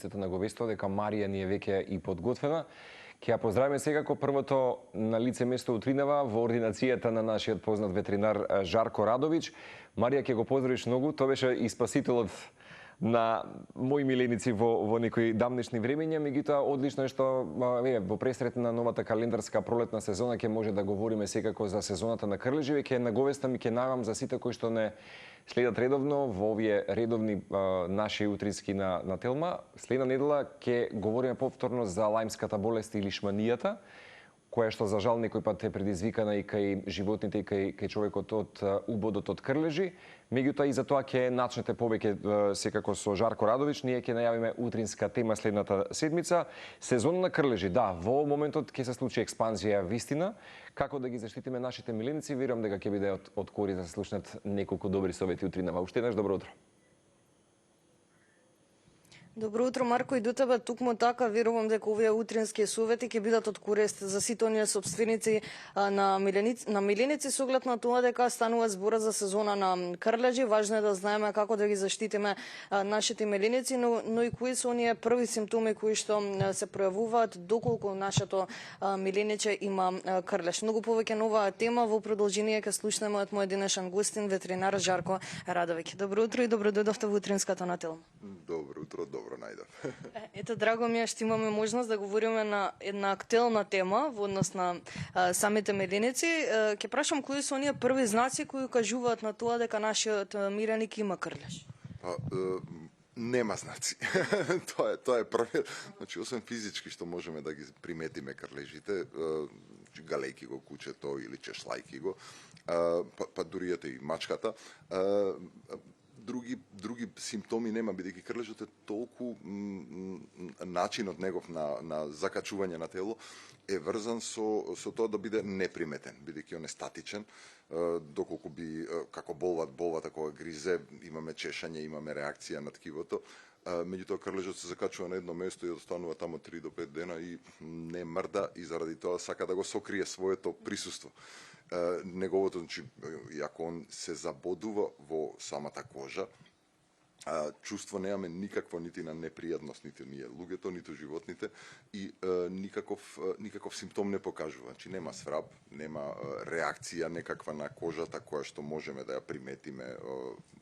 лицето на говестото дека Марија ни е веќе и подготвена. Ќе ја поздравиме секако првото на лице место утринава во ординацијата на нашиот познат ветеринар Жарко Радовиќ. Марија, ќе го поздравиш многу, тоа беше и спасителот на мои миленици во некои дамнешни времења, меѓутоа одлично е што во пресрет на новата календарска пролетна сезона ќе може да говориме секако за сезоната на крлежи. Ќе наговестам и ќе најавам за сите кои што не следат редовно во овие редовни наши утрински на Телма. Следна недела ќе говориме повторно за лајмската болест или шманијата, која што за жал некој пат е предизвикана и кај животните и кај човекот од убодот од крлежи. Меѓутоа и за тоа ќе начнете повеќе секако со Жарко Радовиќ. Ние ќе најавиме утринска тема следната седмица. Сезон на крлежи, да, во моментот ќе се случи експанзија вистина. Како да ги заштитиме нашите миленици, верувам дека ќе биде од корист да се слушнат неколку добри совети утринава. Уште еднаш добро утро. Добро утро, Марко, и до тебе. Тукму така, верувам дека овие утрински совети ќе бидат од корист за сите оние собственици на миленици со оглед на тоа дека станува збора за сезона на крлежи. Важно е да знаеме како да ги заштитиме нашите миленици, но и кои се оние први симптоми кои што се пројавуваат доколку нашето милениче има крлеж. Многу повеќе на оваа тема во продолжение ќе слушнеме од мој денешен гостин, ветеринар Жарко Радовиќ. Добро утро и добро дојдовте во утринската на Телма. Добро утро, добро најдов. Ето, драго ми е што имаме можност да говориме на една актуелна тема во однос на самите миленици. Ќе прашам кои се оние први знаци кои кажуваат на тоа дека нашиот миреник има крлеж? Нема знаци. тоа е првиот. Значи, освен физички што можеме да ги приметиме крлежите, галејки го кучето или чешлајки го, па дури ете и мачката, други симптоми нема, бидејќи крлежот е толку начинот негов на закачување на тело е врзан со тоа да биде неприметен, бидејќи он е статичен, доколку би како болвата кога гризе, имаме чешање, имаме реакција на ткивото, меѓутоа крлежот се закачува на едно место и останува тамо 3 до 5 дена и не мрда и заради тоа сака да го сокрие своето присуство. Неговото, значи, иако он се забодува во самата кожа, чувство немаме никакво нити на непријатност, нити ние луѓето, ниту животните и никаков симптом не покажува. Значи нема сврап, нема реакција некаква на кожата која што можеме да ја приметиме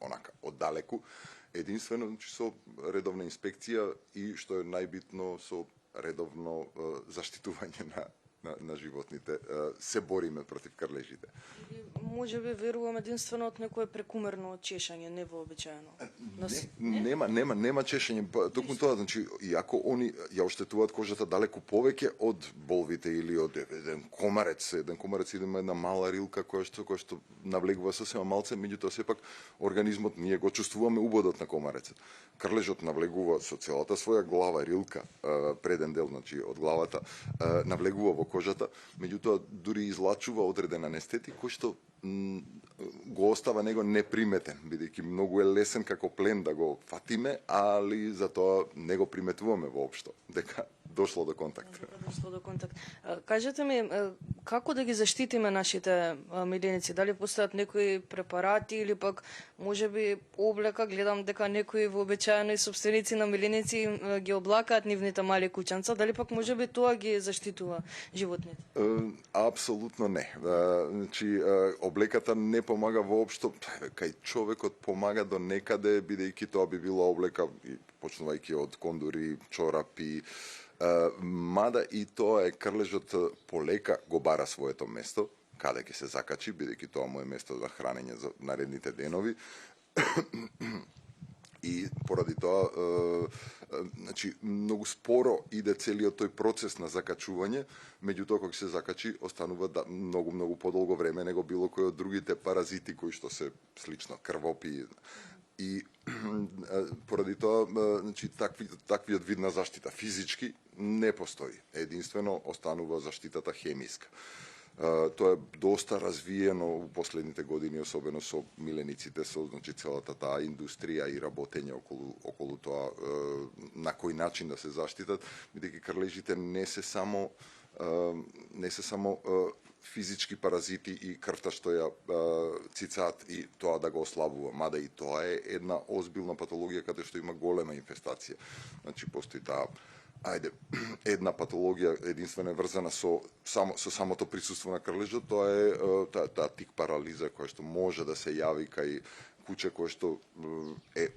онака оддалеку. Единствено, значи, со редовна инспекција и што е најбитно со редовно заштитување на животните, се бориме против крлежите. Може би верувам единствено од некое прекумерно чешање, невообичаено. Нема чешање, токму тоа, значи, иако они ја оштетуваат кожата далеку повеќе од болвите или од еден комарец има една мала рилка која што навлегува сосема малце, меѓутоа сепак организмот ние го чувствуваме убодот на комарецот. Крлежот навлегува со целата своја глава, рилка, преден дел, значи од главата, навлегува во кожата, меѓутоа дури излачува одреден анестетик кој што го остава него неприметен, бидејќи многу е лесен како плен да го фатиме, али затоа не го приметуваме воопшто дека дошло до контакт. Кажете ми, како да ги заштитиме нашите миленици? Дали постојат некои препарати или пак можеби облека? Гледам дека некои вообичаено и собственици на миленици ги облакаат нивните мали кученца. Дали пак можеби тоа ги заштитува животните? Апсолутно не. Значи, облеката не помага воопшто. Кај човекот помага до некаде, бидејќи тоа би била облека, почнувајќи од кондури, чорапи, мада и тоа е крлежот полека го бара своето место, каде ќе се закачи, бидејќи тоа му е место за хранење за наредните денови. И поради тоа, значи, многу споро иде целиот тој процес на закачување, меѓутоа кога се закачи, останува многу подолго време него било кој од другите паразити кои што се слично крвопи. И поради тоа, значи, таквиот вид на заштита физички не постои. Единствено останува заштитата хемиска. Тоа е доста развиено у последните години, особено со милениците, со, значи, целата таа индустрија и работење околу тоа на кој начин да се заштитат, бидејќи крлежите не се само физички паразити и крвта што ја цицаат и тоа да го ослабува. Мада и тоа е една озбилна патологија каде што има голема инфестација. Значи постои таа една патологија единствено е врзана со самото присуство на крлежот, тоа е таа тик парализа која што може да се јави кај куче кое што е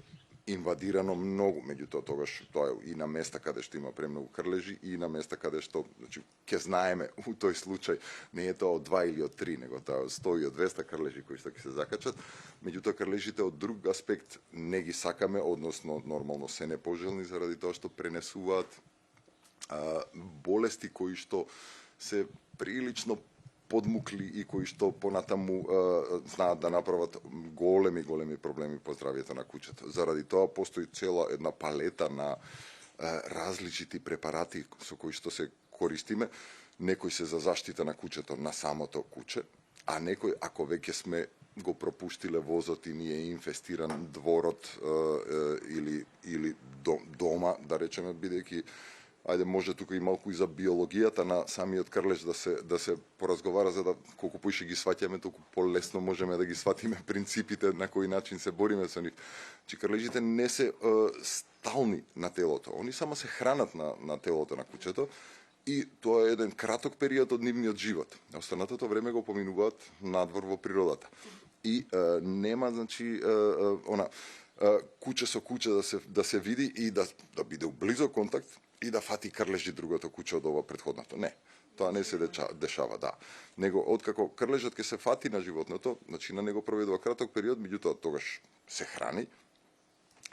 инвадирано многу, меѓутоа тогаш тоа е и на места каде што има премногу крлежи и на места каде што, значи, ќе знаеме у тој случај не е тоа од 2 или од 3, него тоа 100 и од 200 крлежи кои што ќе се закачат. Меѓутоа крлежите од друг аспект не ги сакаме, односно нормално се непожелни заради тоа што пренесуваат болести кои што се прилично подмукли и кои што понатаму знаат да направат големи проблеми по здравјето на кучето. Заради тоа постои цела една палета на различити препарати со кои што се користиме. Некои се за заштита на кучето, на самото куче, а некои, ако веќе сме го пропуштиле возот и ни е инфестиран дворот или дома, да речеме, бидејќи може тука и малку и за биологијата на самиот крлеж да се поразговара, за да колку поише ги сваќаме, толку полесно можеме да ги сватиме принципите на кој начин се бориме со нив. Че крлежите не се стални на телото, они само се хранат на телото на кучето и тоа е еден краток период од нивниот живот. Останатото време го поминуваат надвор во природата. И нема, значи, куче со куче да се види и да биде у близок контакт и да фати крлежи другото куче од ова претходното. Не, тоа не се дешава, да. Него откако крлежот ќе се фати на животното, значи на него проведува краток период, меѓутоа тогаш се храни,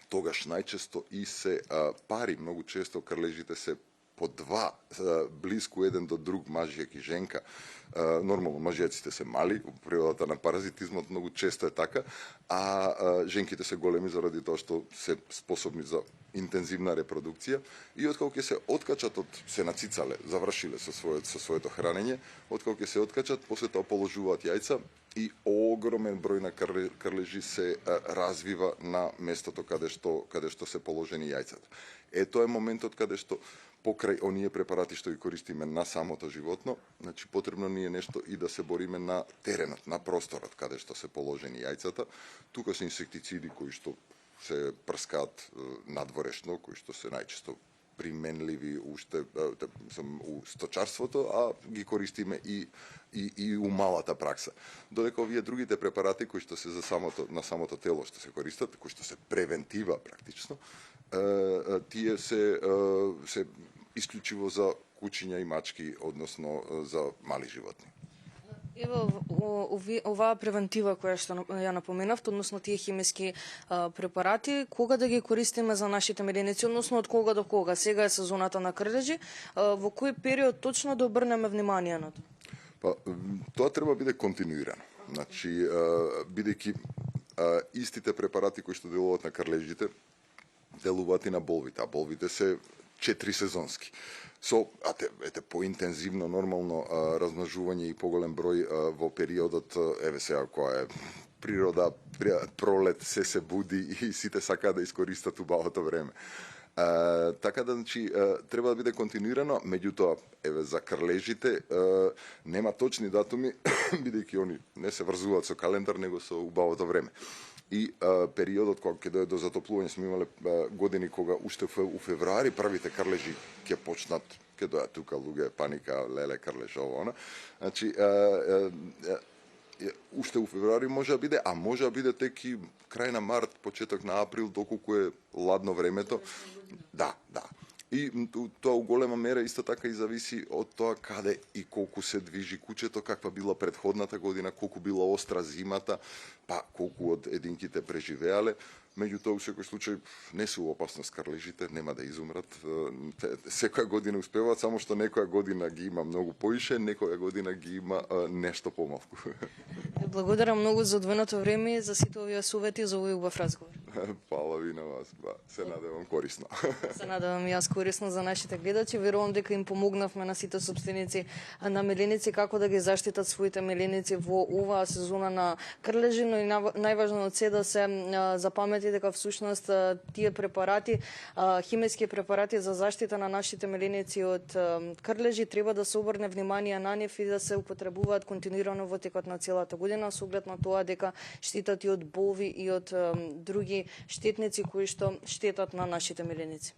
тогаш најчесто и се пари, многу често крлежите се по два, близко еден до друг, мажјак и женка. Нормално, мажјаците се мали, во природата на паразитизмот многу често е така, а женките се големи заради тоа што се способни за интензивна репродукција и откако ќе се откачат се нацицале, завршиле со своето хранење, откако ќе се откачат, после тоа положуваат јајца и огромен број на крлежи се развива на местото каде што се положени јајцата. Тоа е моментот каде што покрај оние препарати што ги користиме на самото животно, значи потребно ни е нешто и да се бориме на теренот, на просторот каде што се положени јајцата. Тука се инсектициди кои што се прскаат надворешно, кои што се најчесто применливи уште у сточарството, а ги користиме и у малата пракса. Додека овие другите препарати кои што се на самото тело што се користат, кои што се превентива практично, тие се исклучиво за кучиња и мачки, односно за мали животни. Ево, оваа превентива која што ја напоменавте, односно тие химиски препарати, кога да ги користиме за нашите меленици, односно од кога до кога? Сега е сезоната на крлежи, во кој период точно да обрнеме внимание на тоа? Тоа треба да биде континуирано. Значи, бидејќи истите препарати кои што делуваат на крлежите, делуваат и на болвите, а болвите се 4 сезонски. Поинтензивно, нормално размножување и поголем број во периодот, сега која е природа, пролет, се буди и сите сакаат да искористат убавото време. Така да, значи, треба да биде континуирано, меѓутоа, за крлежите нема точни датуми, бидејќи они не се врзуваат со календар, него со убавото време. И периодот кога ќе дојде до затоплување, сме имале години кога уште у февруари првите крлежи ќе почнат, ќе дојат тука луѓе, паника, леле, крлеж, ово, она. Значи, уште у февруари може да биде, а може да биде тек и крај на март, почеток на април, доколку е ладно времето. Да. И тоа у голема мера исто така и зависи од тоа каде и колку се движи кучето, каква била претходната година, колку била остра зимата, па колку од единките преживеале. Меѓутоа, у секој случај не се у опасност крлежите, нема да изумрат. Секоја година успеваат, само што некоја година ги има многу поише, некоја година ги има нешто помалку. Благодарам многу за одвоеното време и за сите овие совети за овој убав разговор. Фала ви на вас, се надевам корисно. Се надевам и јас корисно за нашите гледачи. Верувам дека им помогнавме на сите собственици на меленици како да ги заштитат своите меленици во оваа сезона на крлежи, но и најважно од се да се запамети дека всушност тие препарати, химиски препарати за заштита на нашите меленици од крлежи треба да се обрне внимание на нив и да се употребуваат континуирано во текот на целата година, со оглед на тоа дека штитат и од болви и од други штетници кои што штетат на нашите меленици.